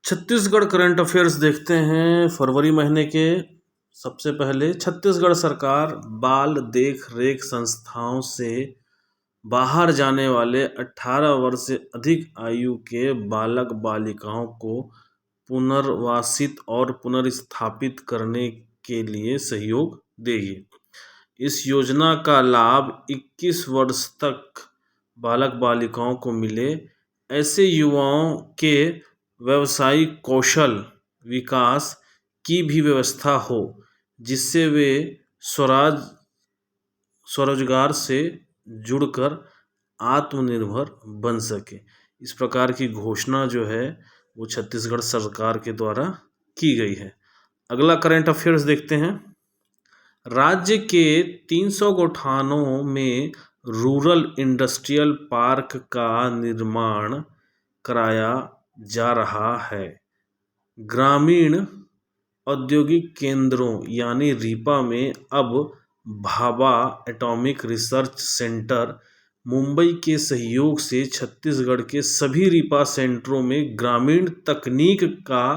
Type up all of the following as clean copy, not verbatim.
Chhattisgarh current affairs देखते हैं फरवरी महीने के। सबसे पहले छत्तीसगढ़ सरकार बाल देख रेख संस्थाओं से बाहर जाने वाले 18 वर्ष से अधिक आयु के बालक बालिकाओं को पुनर्वासित और पुनर्स्थापित करने के लिए सहयोग देगी। इस योजना का लाभ 21 वर्ष तक बालक बालिकाओं को मिले। ऐसे युवाओं के व्यावसायिक कौशल विकास की भी व्यवस्था हो, जिससे वे स्वरोजगार से जुड़कर आत्मनिर्भर बन सके। इस प्रकार की घोषणा जो है वो छत्तीसगढ़ सरकार के द्वारा की गई है। अगला करंट अफेयर्स देखते हैं। राज्य के 300 गौठानों में रूरल इंडस्ट्रियल पार्क का निर्माण कराया जा रहा है। ग्रामीण औद्योगिक केंद्रों यानी रीपा में अब Bhabha atomic research centre Mumbai के सहयोग से छत्तीसगढ़ के सभी रीपा सेंटरों में ग्रामीण तकनीक का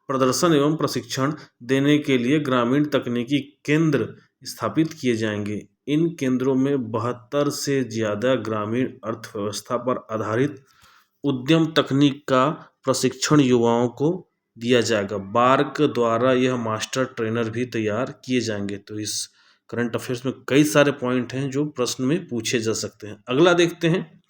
प्रदर्शन एवं प्रशिक्षण देने के लिए ग्रामीण तकनीकी केंद्र स्थापित किए जाएंगे। इन केंद्रों में 72 से ज़्यादा ग्रामीण अर्थव्यवस्था पर आधारित उद्यम तकनीक का प्रशिक्षण युवाओं को दिया जाएगा। बार्क द्वारा यह मास्टर ट्रेनर भी तैयार किए जाएंगे। तो इस करंट अफेयर्स में कई सारे पॉइंट हैं जो प्रश्न में पूछे जा सकते हैं। अगला देखते हैं।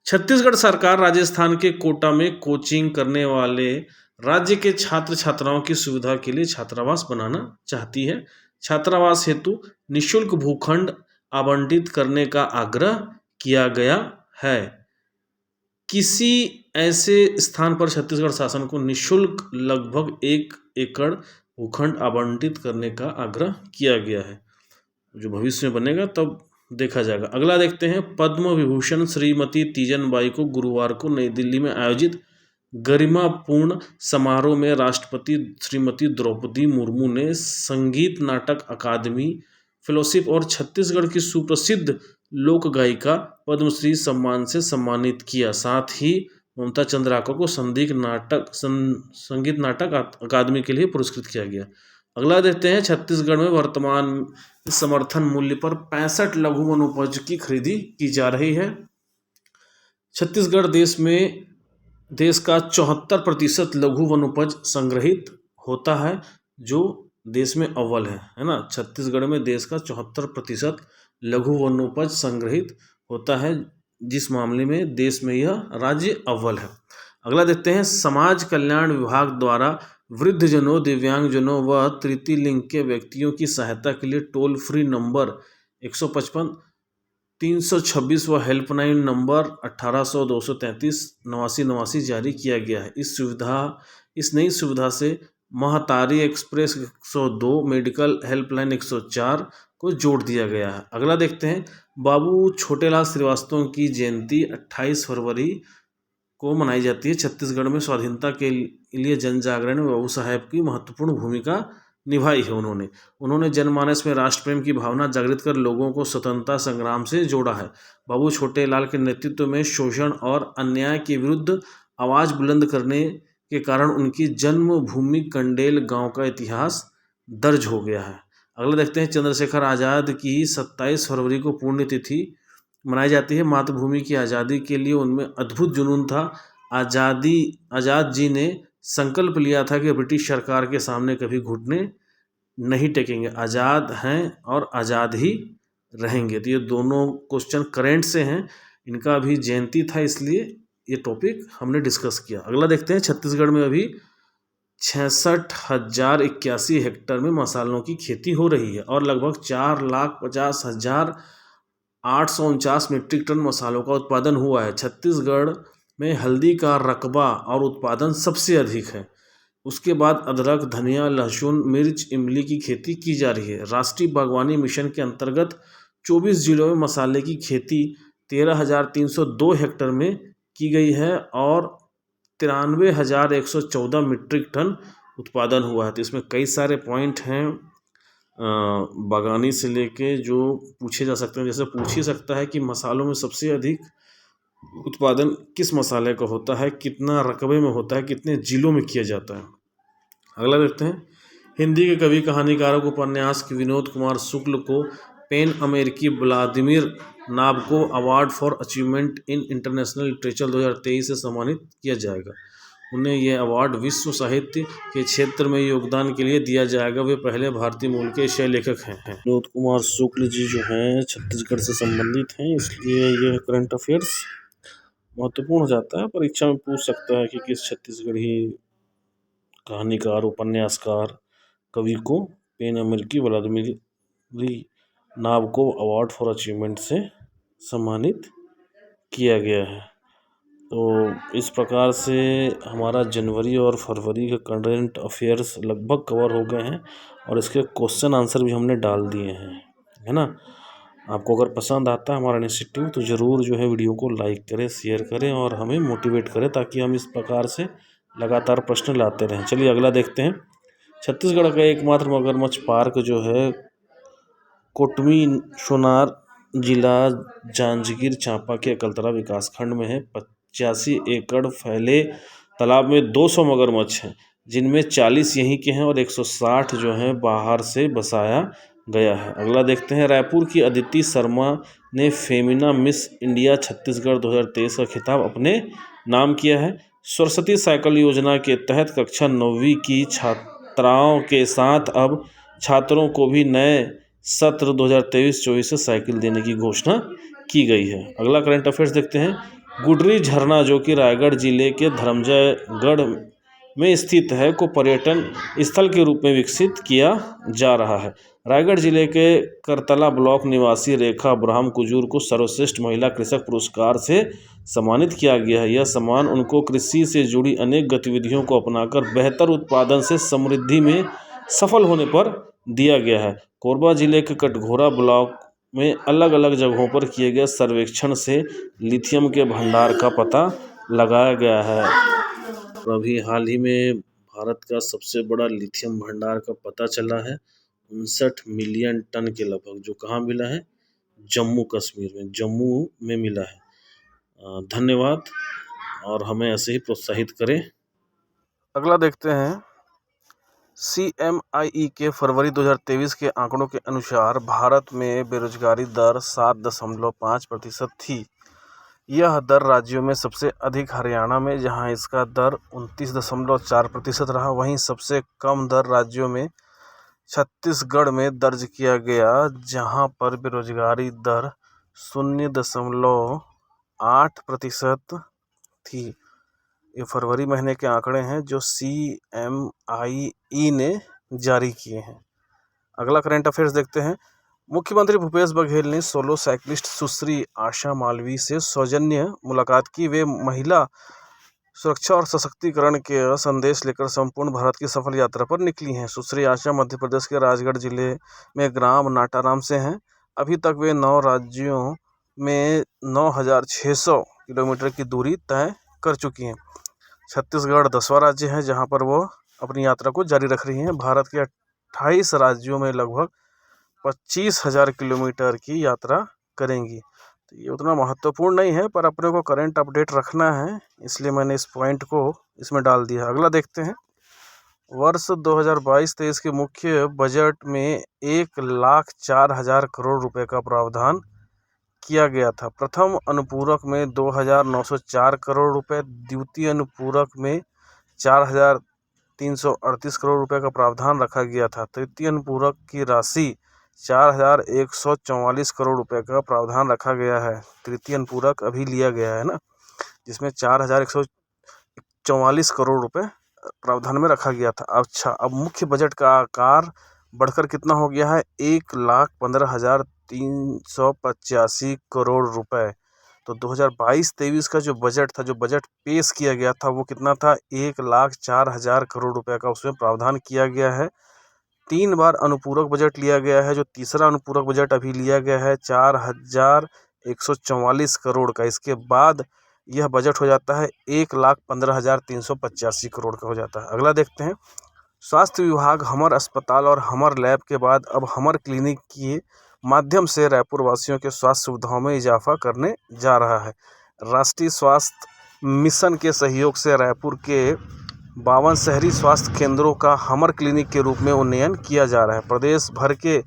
छत्तीसगढ़ सरकार राजस्थान के कोटा में कोचिंग करने वाले राज्य के छात्र छात्राओं की सुविधा के लिए छात्रावास बनाना चाहती है। छात्रावास हेतु निःशुल्क भूखंड आवंटित करने का आग्रह किया गया है। किसी ऐसे स्थान पर छत्तीसगढ़ शासन को निःशुल्क लगभग 1 एकड़ भूखंड आवंटित करने का आग्रह किया गया है। जो भविष्य में बनेगा तब देखा जाएगा। अगला देखते हैं। पद्म विभूषण श्रीमती तीजन बाई को गुरुवार को नई दिल्ली में आयोजित गरिमापूर्ण समारोह में राष्ट्रपति श्रीमती द्रौपदी मुर्मू ने संगीत नाटक अकादमी फेलोशिप और छत्तीसगढ़ की सुप्रसिद्ध लोक गायिका पद्मश्री सम्मान से सम्मानित किया। साथ ही ममता चंद्राकर को संगीत नाटक अकादमी के लिए पुरस्कृत किया गया। अगला देखते हैं। छत्तीसगढ़ में वर्तमान समर्थन मूल्य पर 65 लघु वनोपज की खरीदी की जा रही है। छत्तीसगढ़ देश का 74% लघु वनोपज संग्रहित होता है, जो देश में अव्वल है ना। छत्तीसगढ़ में देश का 74% लघु वनोपज संग्रहित होता है, जिस मामले में देश में यह राज्य अव्वल है। अगला देखते हैं। समाज कल्याण विभाग द्वारा वृद्धजनों, दिव्यांगजनों व तृतीय लिंग के व्यक्तियों की सहायता के लिए टोल फ्री नंबर 155 326 व हेल्पलाइन नंबर 1800 233 8989 जारी किया गया है। इस नई सुविधा से महतारी एक्सप्रेस 102, मेडिकल हेल्पलाइन 104 को जोड़ दिया गया है। अगला देखते हैं। बाबू छोटेलाल श्रीवास्तव की जयंती 28 फरवरी को मनाई जाती है। छत्तीसगढ़ में स्वाधीनता के लिए जन जागरण में बाबू साहेब की महत्वपूर्ण भूमिका निभाई है। उन्होंने जनमानस में राष्ट्र प्रेम की भावना जागृत कर लोगों को स्वतंत्रता संग्राम से जोड़ा है। बाबू छोटेलाल के नेतृत्व में शोषण और अन्याय के विरुद्ध आवाज़ बुलंद करने के कारण उनकी जन्मभूमि कंडेल गांव का इतिहास दर्ज हो गया है। अगला देखते हैं। चंद्रशेखर आज़ाद की 27 फरवरी को पुण्यतिथि मनाई जाती है। मातृभूमि की आज़ादी के लिए उनमें अद्भुत जुनून था। आज़ाद जी ने संकल्प लिया था कि ब्रिटिश सरकार के सामने कभी घुटने नहीं टेकेंगे। आज़ाद हैं और आज़ाद ही रहेंगे। तो ये दोनों क्वेश्चन करेंट से हैं। इनका भी जयंती था, इसलिए ये टॉपिक हमने डिस्कस किया। अगला देखते हैं। छत्तीसगढ़ में अभी 66,081 हेक्टेयर में मसालों की खेती हो रही है और लगभग 4,50,849 मीट्रिक टन मसालों का उत्पादन हुआ है। छत्तीसगढ़ में हल्दी का रकबा और उत्पादन सबसे अधिक है। उसके बाद अदरक, धनिया, लहसुन, मिर्च, इमली की खेती की जा रही है। राष्ट्रीय बागवानी मिशन के अंतर्गत 24 जिलों में मसाले की खेती 13,302 हेक्टेयर में की गई है और 93,114 मीट्रिक टन उत्पादन हुआ है। तो इसमें कई सारे पॉइंट हैं बागवानी से लेके जो पूछे जा सकते हैं। जैसे पूछ ही सकता है कि मसालों में सबसे अधिक उत्पादन किस मसाले का होता है, कितना रकबे में होता है, कितने जिलों में किया जाता है। अगला देखते हैं, हिंदी के कवि कहानीकारक उपन्यास विनोद कुमार शुक्ल को पैन अमेरिकी Vladimir Nabokov award for achievement in international literature 2023 से सम्मानित किया जाएगा। उन्हें यह अवार्ड विश्व साहित्य के क्षेत्र में योगदान के लिए दिया जाएगा। वे पहले भारतीय मूल के एशियाई लेखक हैं। विनोद कुमार शुक्ल जी जो हैं छत्तीसगढ़ से संबंधित हैं, इसलिए यह करंट अफेयर्स महत्वपूर्ण हो जाता है। परीक्षा में पूछ सकता है कि किस छत्तीसगढ़ी कहानीकार उपन्यासकार कवि को पैन अमेरिकी Vladimir Nabokov award for achievement से सम्मानित किया गया है। तो इस प्रकार से हमारा जनवरी और फरवरी का करंट अफेयर्स लगभग कवर हो गए हैं और इसके क्वेश्चन आंसर भी हमने डाल दिए हैं, है ना। आपको अगर पसंद आता है हमारा इनिशिएटिव तो ज़रूर जो है वीडियो को लाइक करें, शेयर करें और हमें मोटिवेट करें ताकि हम इस प्रकार से लगातार प्रश्न लाते रहें। चलिए अगला देखते हैं। छत्तीसगढ़ का एकमात्र मगरमच्छ पार्क जो है कोटमी सोनार जिला जांजगीर चांपा के अकलतरा विकासखंड में है। 85 एकड़ फैले तालाब में 200 मगरमच्छ हैं, जिनमें 40 यहीं के हैं और 160 जो हैं बाहर से बसाया गया है। अगला देखते हैं। रायपुर की अदिति शर्मा ने फेमिना मिस इंडिया छत्तीसगढ़ 2023 का खिताब अपने नाम किया है। सरस्वती साइकिल योजना के तहत कक्षा 9वीं की छात्राओं के साथ अब छात्रों को भी नए सत्र 2023-24 से साइकिल देने की घोषणा की गई है। अगला करंट अफेयर्स देखते हैं। गुडरी झरना जो कि रायगढ़ जिले के धर्मजयगढ़ में स्थित है को पर्यटन स्थल के रूप में विकसित किया जा रहा है। रायगढ़ जिले के करतला ब्लॉक निवासी रेखा अब्राहम कुजूर को सर्वश्रेष्ठ महिला कृषक पुरस्कार से सम्मानित किया गया है। यह सम्मान उनको कृषि से जुड़ी अनेक गतिविधियों को अपनाकर बेहतर उत्पादन से समृद्धि में सफल होने पर दिया गया है। कोरबा जिले के कटघोरा ब्लॉक में अलग अलग जगहों पर किए गए सर्वेक्षण से लिथियम के भंडार का पता लगाया गया है। अभी हाल ही में भारत का सबसे बड़ा लिथियम भंडार का पता चला है, 59 मिलियन टन के लगभग, जो कहाँ मिला है, जम्मू कश्मीर में, जम्मू में मिला है। धन्यवाद और हमें ऐसे ही प्रोत्साहित करें। अगला देखते हैं। CMIE के फरवरी 2023 के आंकड़ों के अनुसार भारत में बेरोजगारी दर 7.5% थी। यह दर राज्यों में सबसे अधिक हरियाणा में, जहां इसका दर 29.4% रहा। वहीं सबसे कम दर राज्यों में छत्तीसगढ़ में दर्ज किया गया, जहां पर बेरोजगारी दर 0.8% थी। ये फरवरी महीने के आंकड़े हैं जो CMIE ने जारी किए हैं। अगला करंट अफेयर्स देखते हैं। मुख्यमंत्री भूपेश बघेल ने सोलो साइकिलिस्ट सुश्री आशा मालवीय से सौजन्य मुलाकात की। वे महिला सुरक्षा और सशक्तिकरण के संदेश लेकर संपूर्ण भारत की सफल यात्रा पर निकली हैं। सुश्री आशा मध्य प्रदेश के राजगढ़ जिले में ग्राम नाटाराम से हैं। अभी तक वे 9 राज्यों में 9,600 किलोमीटर की दूरी तय कर चुकी हैं। छत्तीसगढ़ 10वां राज्य है जहां पर वो अपनी यात्रा को जारी रख रही हैं। भारत के 28 राज्यों में लगभग 25,000 किलोमीटर की यात्रा करेंगी। तो ये उतना महत्वपूर्ण नहीं है, पर अपने को करंट अपडेट रखना है, इसलिए मैंने इस पॉइंट को इसमें डाल दिया। अगला देखते हैं। वर्ष 2022-23 के मुख्य बजट में 1,04,000 करोड़ रुपए का प्रावधान किया गया था। प्रथम अनुपूरक में 2,904 करोड़ रुपए, द्वितीय अनुपूरक में 4,338 करोड़ रुपए का प्रावधान रखा गया था। तृतीय अनुपूरक की राशि 4,144 करोड़ रुपए का प्रावधान रखा गया है। तृतीय अनुपूरक अभी लिया गया है ना, जिसमें 4,144 करोड़ रुपए प्रावधान में रखा गया था। अच्छा, अब मुख्य बजट का आकार बढ़कर कितना हो गया है, 1,15,385 करोड़ रुपए। तो 2022-23 का जो बजट था, जो बजट पेश किया गया था, वो कितना था, 1,04,000 करोड़ रुपए का उसमें प्रावधान किया गया है। 3 बार अनुपूरक बजट लिया गया है। जो तीसरा अनुपूरक बजट अभी लिया गया है 4,144 करोड़ का। इसके बाद यह बजट हो जाता है 1,15,385 करोड़ का हो जाता है। अगला देखते हैं। स्वास्थ्य विभाग हमर अस्पताल और हमर लैब के बाद अब हमर क्लिनिक के माध्यम से रायपुर वासियों के स्वास्थ्य सुविधाओं में इजाफा करने जा रहा है। राष्ट्रीय स्वास्थ्य मिशन के सहयोग से रायपुर के 52 शहरी स्वास्थ्य केंद्रों का हमर क्लिनिक के रूप में उन्नयन किया जा रहा है। प्रदेश भर के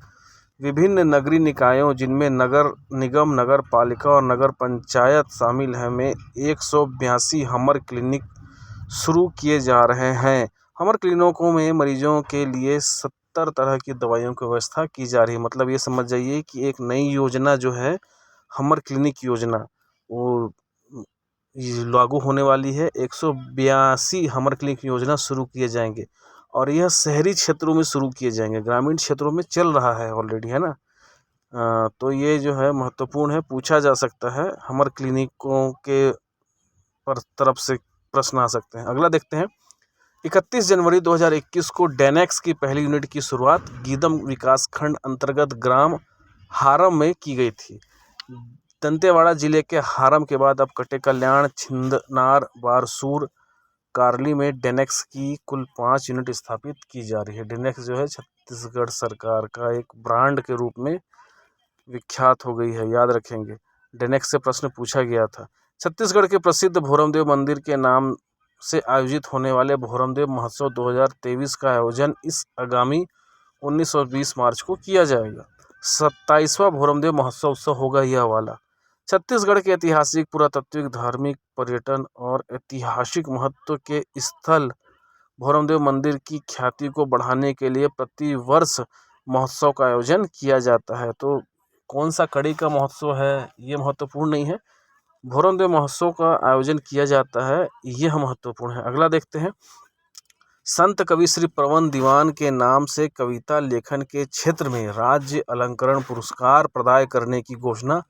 विभिन्न नगरीय निकायों जिनमें नगर निगम, नगर पालिका और नगर पंचायत शामिल हैं में 182 हमर क्लिनिक शुरू किए जा रहे हैं। हमर क्लिनिकों में मरीजों के लिए 70 तरह की दवाइयों की व्यवस्था की जा रही है। मतलब ये समझ जाइए कि एक नई योजना जो है हमर क्लिनिक योजना वो लागू होने वाली है। 182 हमर क्लिनिक योजना शुरू किए जाएंगे और यह शहरी क्षेत्रों में शुरू किए जाएंगे। ग्रामीण क्षेत्रों में चल रहा है ऑलरेडी, है ना। तो ये जो है महत्वपूर्ण है, पूछा जा सकता है। हमर क्लिनिकों के तरफ से प्रश्न आ सकते हैं। अगला देखते हैं। 31 जनवरी 2021 को डेनेक्स की पहली यूनिट की शुरुआत गीदम विकासखंड अंतर्गत ग्राम हारम में की गई थी। दंतेवाड़ा जिले के हारम के बाद अब कटे कल्याण, छिंदनार, बारसूर, कारली में डेनेक्स की कुल 5 यूनिट स्थापित की जा रही है। डेनेक्स जो है छत्तीसगढ़ सरकार का एक ब्रांड के रूप में विख्यात हो गई है, याद रखेंगे। डेनेक्स से प्रश्न पूछा गया था। छत्तीसगढ़ के प्रसिद्ध भोरमदेव मंदिर के नाम से आयोजित होने वाले भोरमदेव महोत्सव 2023 का आयोजन इस आगामी 19 और 20 मार्च को किया जाएगा। 27वां भोरमदेव महोत्सव होगा यह वाला। छत्तीसगढ़ के ऐतिहासिक, पुरातात्विक, धार्मिक, पर्यटन और ऐतिहासिक महत्व के स्थल भोरमदेव मंदिर की ख्याति को बढ़ाने के लिए प्रति वर्ष महोत्सव का आयोजन किया जाता है। तो कौन सा कड़ी का महोत्सव है ये महत्वपूर्ण नहीं है, भोरमदेव महोत्सव का आयोजन किया जाता है यह महत्वपूर्ण है। अगला देखते हैं। संत कवि श्री पवन दीवान के नाम से कविता लेखन के क्षेत्र में राज्य अलंकरण पुरस्कार प्रदान करने की घोषणा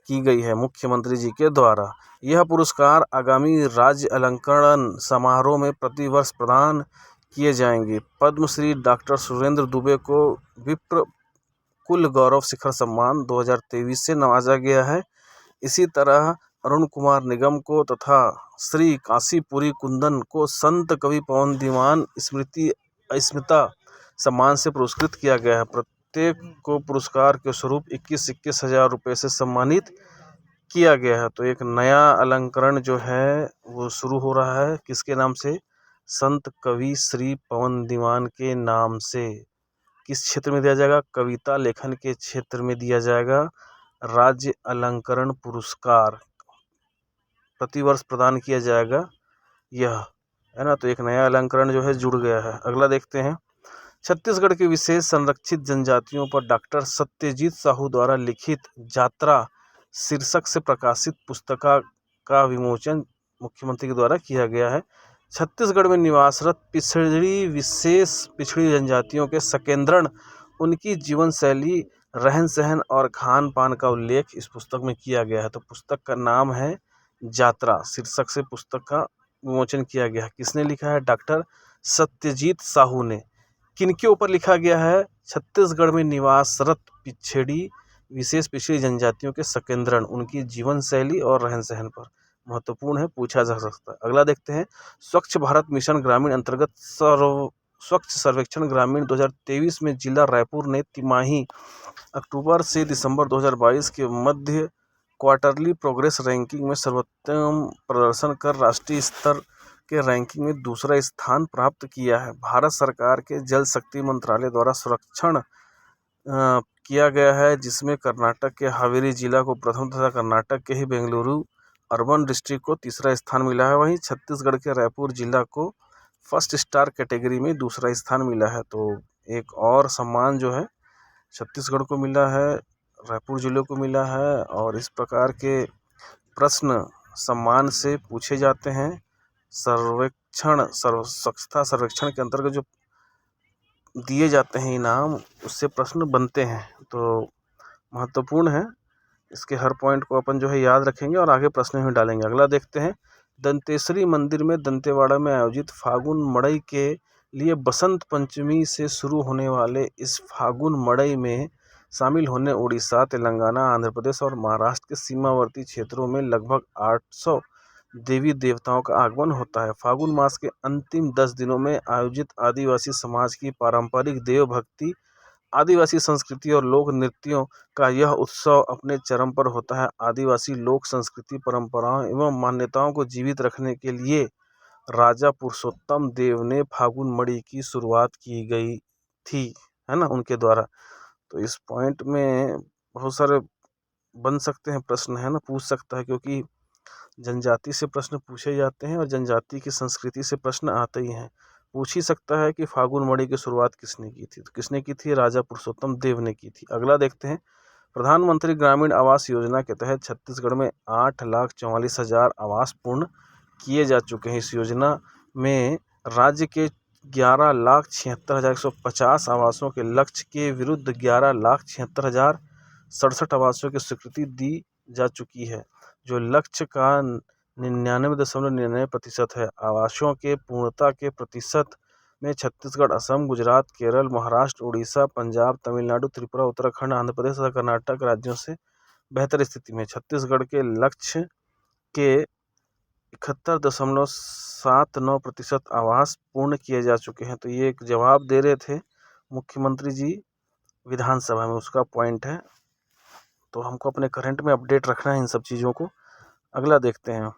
की गई है मुख्यमंत्री जी के द्वारा। यह पुरस्कार आगामी राज्य अलंकरण समारोह में प्रतिवर्ष प्रदान किए जाएंगे। पद्मश्री डॉक्टर सुरेंद्र दुबे को विप्र कुल गौरव शिखर सम्मान 2023 से नवाजा गया है। इसी तरह अरुण कुमार निगम को तथा श्री काशीपुरी कुंदन को संत कवि पवन दीवान स्मृति अस्मिता सम्मान से पुरस्कृत किया गया है। प्रत्येक को पुरस्कार के स्वरूप 21-21 हज़ार रुपये से सम्मानित किया गया है। तो एक नया अलंकरण जो है वो शुरू हो रहा है, किसके नाम से? संत कवि श्री पवन दीवान के नाम से। किस क्षेत्र में दिया जाएगा? कविता लेखन के क्षेत्र में दिया जाएगा। राज्य अलंकरण पुरस्कार प्रतिवर्ष प्रदान किया जाएगा, यह है ना। तो एक नया अलंकरण जो है जुड़ गया है। अगला देखते हैं। छत्तीसगढ़ के विशेष संरक्षित जनजातियों पर डॉक्टर सत्यजीत साहू द्वारा लिखित यात्रा शीर्षक से प्रकाशित पुस्तिका का विमोचन मुख्यमंत्री के द्वारा किया गया है। छत्तीसगढ़ में निवासरत विशेष पिछड़ी जनजातियों के संकेंद्रण, उनकी जीवन शैली, रहन सहन और खान पान का उल्लेख इस पुस्तक में किया गया है। तो पुस्तक का नाम है यात्रा, शीर्षक से पुस्तक का विमोचन किया गया है। किसने लिखा है? डॉक्टर सत्यजीत साहू ने। किनके ऊपर लिखा गया है? छत्तीसगढ़ में निवासरत विशेष पिछड़ी जनजातियों के संकेंद्रण, उनकी जीवन शैली और रहन सहन पर। महत्वपूर्ण है, पूछा जा सकता है। अगला देखते हैं। स्वच्छ भारत मिशन ग्रामीण अंतर्गत स्वच्छ सर्वेक्षण ग्रामीण 2023 में जिला रायपुर ने तिमाही अक्टूबर से दिसंबर 2022 के मध्य क्वार्टरली प्रोग्रेस रैंकिंग में सर्वोत्तम प्रदर्शन कर राष्ट्रीय स्तर के रैंकिंग में दूसरा स्थान प्राप्त किया है। भारत सरकार के जल शक्ति मंत्रालय द्वारा संरक्षण किया गया है, जिसमें कर्नाटक के हावेरी जिला को प्रथम तथा कर्नाटक के ही बेंगलुरु अर्बन डिस्ट्रिक्ट को तीसरा स्थान मिला है। वहीं छत्तीसगढ़ के रायपुर जिला को फर्स्ट स्टार कैटेगरी में दूसरा स्थान मिला है। तो एक और सम्मान जो है छत्तीसगढ़ को मिला है, रायपुर जिले को मिला है। और इस प्रकार के प्रश्न सम्मान से पूछे जाते हैं। स्वच्छता सर्वेक्षण के अंतर्गत जो दिए जाते हैं इनाम, उससे प्रश्न बनते हैं। तो महत्वपूर्ण है, इसके हर पॉइंट को अपन जो है याद रखेंगे और आगे प्रश्न में डालेंगे। अगला देखते हैं। दंतेश्वरी मंदिर में दंतेवाड़ा में आयोजित फागुन मड़ई के लिए बसंत पंचमी से शुरू होने वाले इस फागुन मड़ई में शामिल होने उड़ीसा, तेलंगाना, आंध्र प्रदेश और महाराष्ट्र के सीमावर्ती क्षेत्रों में लगभग 800 देवी देवताओं का आगमन होता है। फागुन मास के अंतिम 10 दिनों में आयोजित आदिवासी समाज की पारंपरिक देव भक्ति आदिवासी संस्कृति और लोक नृत्यों का यह उत्सव अपने चरम पर होता है। आदिवासी लोक संस्कृति, परंपराओं एवं मान्यताओं को जीवित रखने के लिए राजा पुरुषोत्तम देव ने फागुन मणि की शुरुआत की गई थी, है ना, उनके द्वारा। तो इस पॉइंट में बहुत सारे बन सकते हैं प्रश्न, है ना, पूछ सकता है, क्योंकि जनजाति से प्रश्न पूछे जाते हैं और जनजाति की संस्कृति से प्रश्न आते ही हैं। पूछ ही सकता है कि फागुन मणि की शुरुआत किसने की थी, तो किसने की थी? राजा पुरुषोत्तम देव ने की थी। अगला देखते हैं, प्रधानमंत्री ग्रामीण आवास योजना के तहत छत्तीसगढ़ में 8,44,000 आवास पूर्ण किए जा चुके हैं। इस योजना में राज्य के 11,76,150 आवासों के लक्ष्य के विरुद्ध 11,76,067 आवासों की स्वीकृति दी जा चुकी है, जो लक्ष्य का 99.99% है। आवासों के पूर्णता के प्रतिशत में छत्तीसगढ़, असम, गुजरात, केरल, महाराष्ट्र, उड़ीसा, पंजाब, तमिलनाडु, त्रिपुरा, उत्तराखंड, आंध्र प्रदेश तथा कर्नाटक राज्यों से बेहतर स्थिति में। छत्तीसगढ़ के लक्ष्य के 71.79% आवास पूर्ण किए जा चुके हैं। तो ये एक जवाब दे रहे थे मुख्यमंत्री जी विधानसभा में, उसका पॉइंट है। तो हमको अपने करंट में अपडेट रखना है इन सब चीज़ों को। अगला देखते हैं,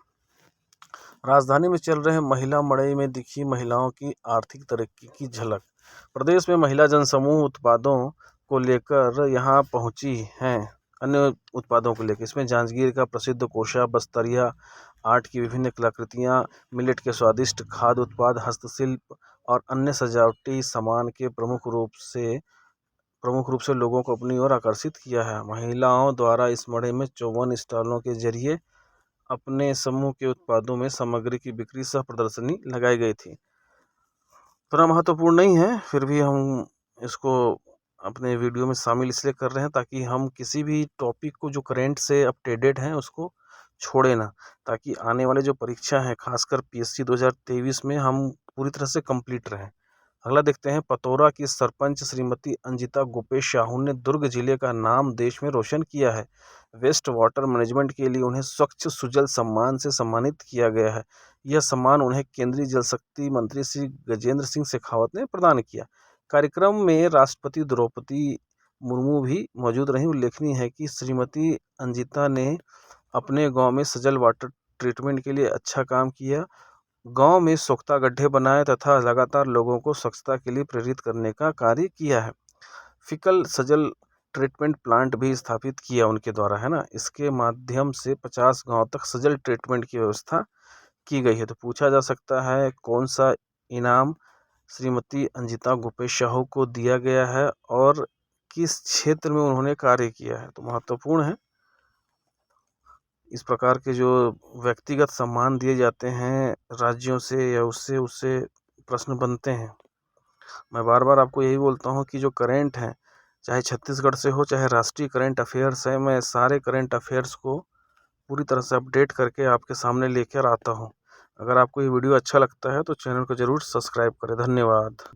राजधानी में चल रहे महिला मड़ई में दिखी महिलाओं की आर्थिक तरक्की की झलक। प्रदेश में महिला जनसमूह उत्पादों को लेकर यहाँ पहुँची हैं, अन्य उत्पादों को लेकर। इसमें जांजगीर का प्रसिद्ध कोशा, बस्तरिया आर्ट की विभिन्न कलाकृतियाँ, मिलेट के स्वादिष्ट खाद्य उत्पाद, हस्तशिल्प और अन्य सजावटी सामान के प्रमुख रूप से लोगों को अपनी ओर आकर्षित किया है। महिलाओं द्वारा इस मड़ई में 54 स्टॉलों के जरिए अपने समूह के उत्पादों में सामग्री की बिक्री सह प्रदर्शनी लगाई गई थी। थोड़ा महत्वपूर्ण नहीं है, फिर भी हम इसको अपने वीडियो में शामिल इसलिए कर रहे हैं ताकि हम किसी भी टॉपिक को जो करंट से अपडेटेड हैं उसको छोड़े ना, ताकि आने वाले जो परीक्षा है, खासकर पीएससी 2023 में हम पूरी तरह से कंप्लीट रहें। अगला देखते हैं, पतौरा की सरपंच श्रीमती अंजिता गोपेश साहू ने दुर्ग जिले का नाम देश में रोशन किया है। वेस्ट वाटर मैनेजमेंट के लिए उन्हें स्वच्छ सुजल सम्मान से सम्मानित किया गया है। यह सम्मान उन्हें केंद्रीय जल शक्ति मंत्री श्री गजेंद्र सिंह शेखावत ने प्रदान किया। कार्यक्रम में राष्ट्रपति द्रौपदी मुर्मू भी मौजूद रहीं। उल्लेखनीय है कि श्रीमती अंजिता ने अपने गांव में सजल वाटर ट्रीटमेंट के लिए अच्छा काम किया, गांव में सोख्ता गड्ढे बनाए तथा लगातार लोगों को स्वच्छता के लिए प्रेरित करने का कार्य किया है। फिकल सजल ट्रीटमेंट प्लांट भी स्थापित किया उनके द्वारा, है ना। इसके माध्यम से 50 गांव तक सजल ट्रीटमेंट की व्यवस्था की गई है। तो पूछा जा सकता है कौन सा इनाम श्रीमती अंजिता गोपेश साहू को दिया गया है और किस क्षेत्र में उन्होंने कार्य किया है। तो महत्वपूर्ण है, इस प्रकार के जो व्यक्तिगत सम्मान दिए जाते हैं राज्यों से या उससे प्रश्न बनते हैं। मैं बार बार आपको यही बोलता हूँ कि जो करंट है, चाहे छत्तीसगढ़ से हो चाहे राष्ट्रीय करंट अफेयर्स है, मैं सारे करंट अफेयर्स को पूरी तरह से अपडेट करके आपके सामने लेकर आता हूँ। अगर आपको ये वीडियो अच्छा लगता है तो चैनल को ज़रूर सब्सक्राइब करें। धन्यवाद।